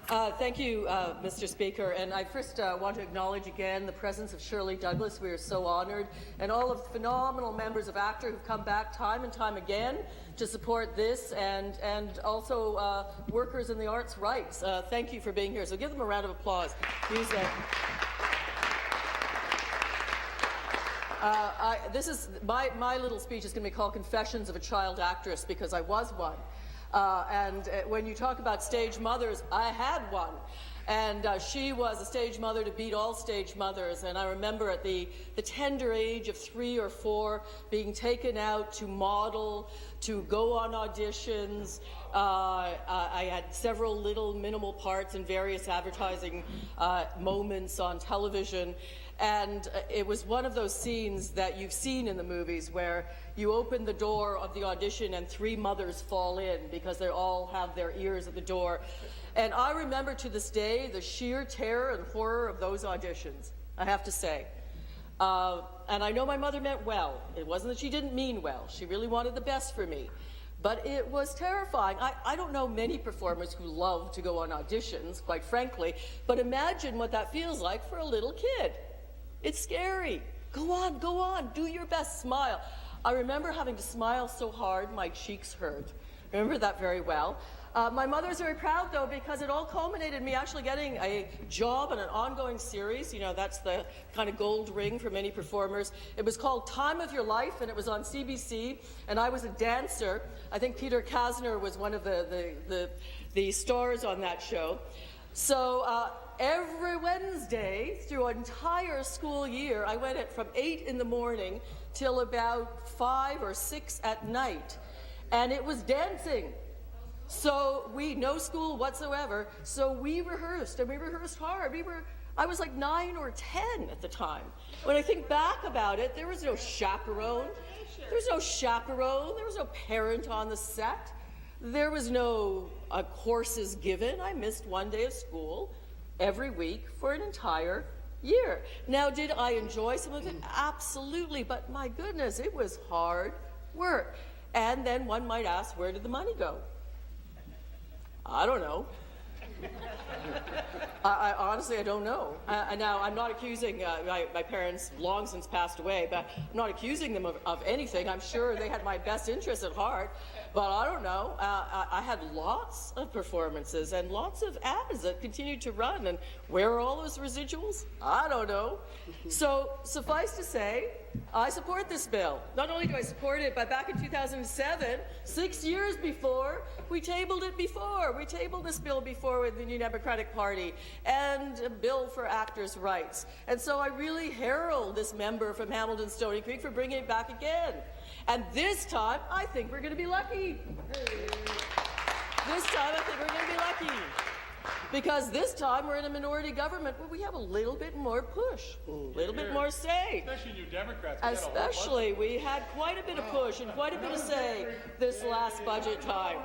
Thank you, Mr. Speaker. And I first want to acknowledge again the presence of Shirley Douglas. We are so honoured. And all of the phenomenal members of ACTR who've come back time and time again to support this, and also workers in the arts' rights. Thank you for being here. So give them a round of applause. This is my little speech is going to be called Confessions of a Child Actress, because I was one. And when you talk about stage mothers, I had one. And she was a stage mother to beat all stage mothers. And I remember at the tender age of 3 or 4 being taken out to model, to go on auditions. I had several little minimal parts in various advertising moments on television. And it was one of those scenes that you've seen in the movies where you open the door of the audition and 3 mothers fall in because they all have their ears at the door. And I remember to this day the sheer terror and horror of those auditions, I have to say. And I know my mother meant well. It wasn't that she didn't mean well. She really wanted the best for me. But it was terrifying. I don't know many performers who love to go on auditions, quite frankly, but imagine what that feels like for a little kid. It's scary. Go on, do your best, smile. I remember having to smile so hard my cheeks hurt. I remember that very well. My mother's very proud, though, because it all culminated in me actually getting a job in an ongoing series. You know, that's the kind of gold ring for many performers. It was called Time of Your Life, and it was on CBC, and I was a dancer. I think Peter Kasner was one of the stars on that show. So every Wednesday through an entire school year, I went from 8 in the morning till about 5 or 6 at night, and it was dancing. So no school whatsoever, so we rehearsed, and we rehearsed hard. I was like 9 or 10 at the time. When I think back about it, there was no chaperone. There was no parent on the set. There was no courses given. I missed one day of school every week for an entire year. Now, did I enjoy some of it? Absolutely, but my goodness, it was hard work. And then one might ask, where did the money go? I don't know. I honestly, I don't know. Now, I'm not accusing, my parents long since passed away, but I'm not accusing them of anything. I'm sure they had my best interests at heart, but I don't know. I had lots of performances and lots of ads that continued to run, and where are all those residuals? I don't know. So, suffice to say, I support this bill. Not only do I support it, but back in 2007, 6 years before, we tabled this bill before with the New Democratic Party, and a bill for actors' rights. And so I really herald this member from Hamilton Stony Creek for bringing it back again. And this time, I think we're going to be lucky. This time, I think we're going to be lucky. Because this time we're in a minority government where we have a little bit more push, a little bit more say. Especially New Democrats. Especially, we had quite a bit of push and quite a bit of say this last budget time.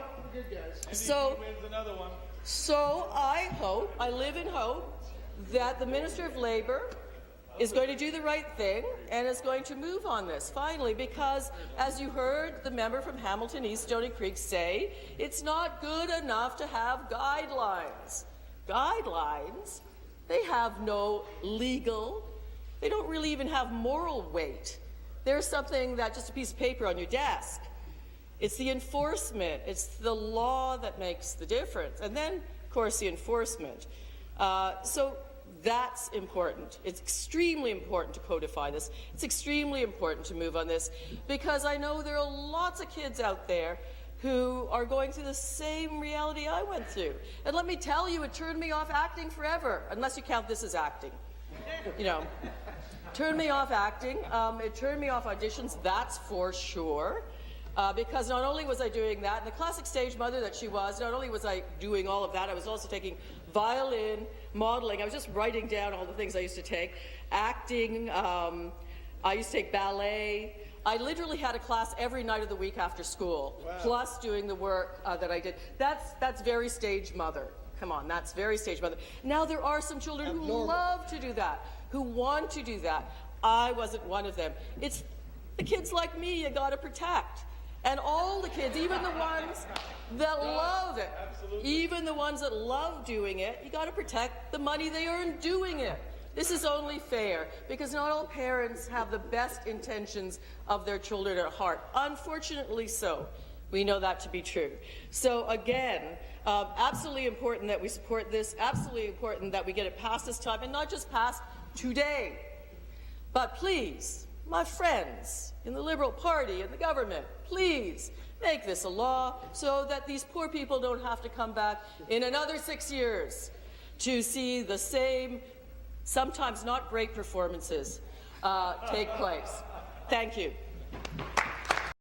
So I live in hope that the Minister of Labour is going to do the right thing and is going to move on this, finally, because, as you heard the member from Hamilton East Stony Creek say, it's not good enough to have guidelines. Guidelines, they have no legal, they don't really even have moral weight. They're something that just a piece of paper on your desk. It's the enforcement, it's the law that makes the difference, and then, of course, the enforcement. So that's important. It's extremely important to codify this. It's extremely important to move on this, because I know there are lots of kids out there who are going through the same reality I went through. And let me tell you, it turned me off acting forever, unless you count this as acting. You know, turned me off acting. It turned me off auditions, that's for sure. Because not only was I doing that, and the classic stage mother that she was, not only was I doing all of that, I was also taking violin, modeling. I was just writing down all the things I used to take. Acting, I used to take ballet. I literally had a class every night of the week after school, plus doing the work that I did. That's very stage mother. Come on, that's very stage mother. Now, there are some children who love to do that, who want to do that. I wasn't one of them. It's the kids like me you got to protect. And all the kids, even the ones that love it, even the ones that love doing it, you got to protect the money they earn doing it. This is only fair, because not all parents have the best intentions of their children at heart. Unfortunately so. We know that to be true. So again, absolutely important that we support this, absolutely important that we get it passed this time, and not just passed today. But please, my friends in the Liberal Party and the government, please make this a law so that these poor people don't have to come back in another 6 years to see the same, sometimes not great performances take place. Thank you.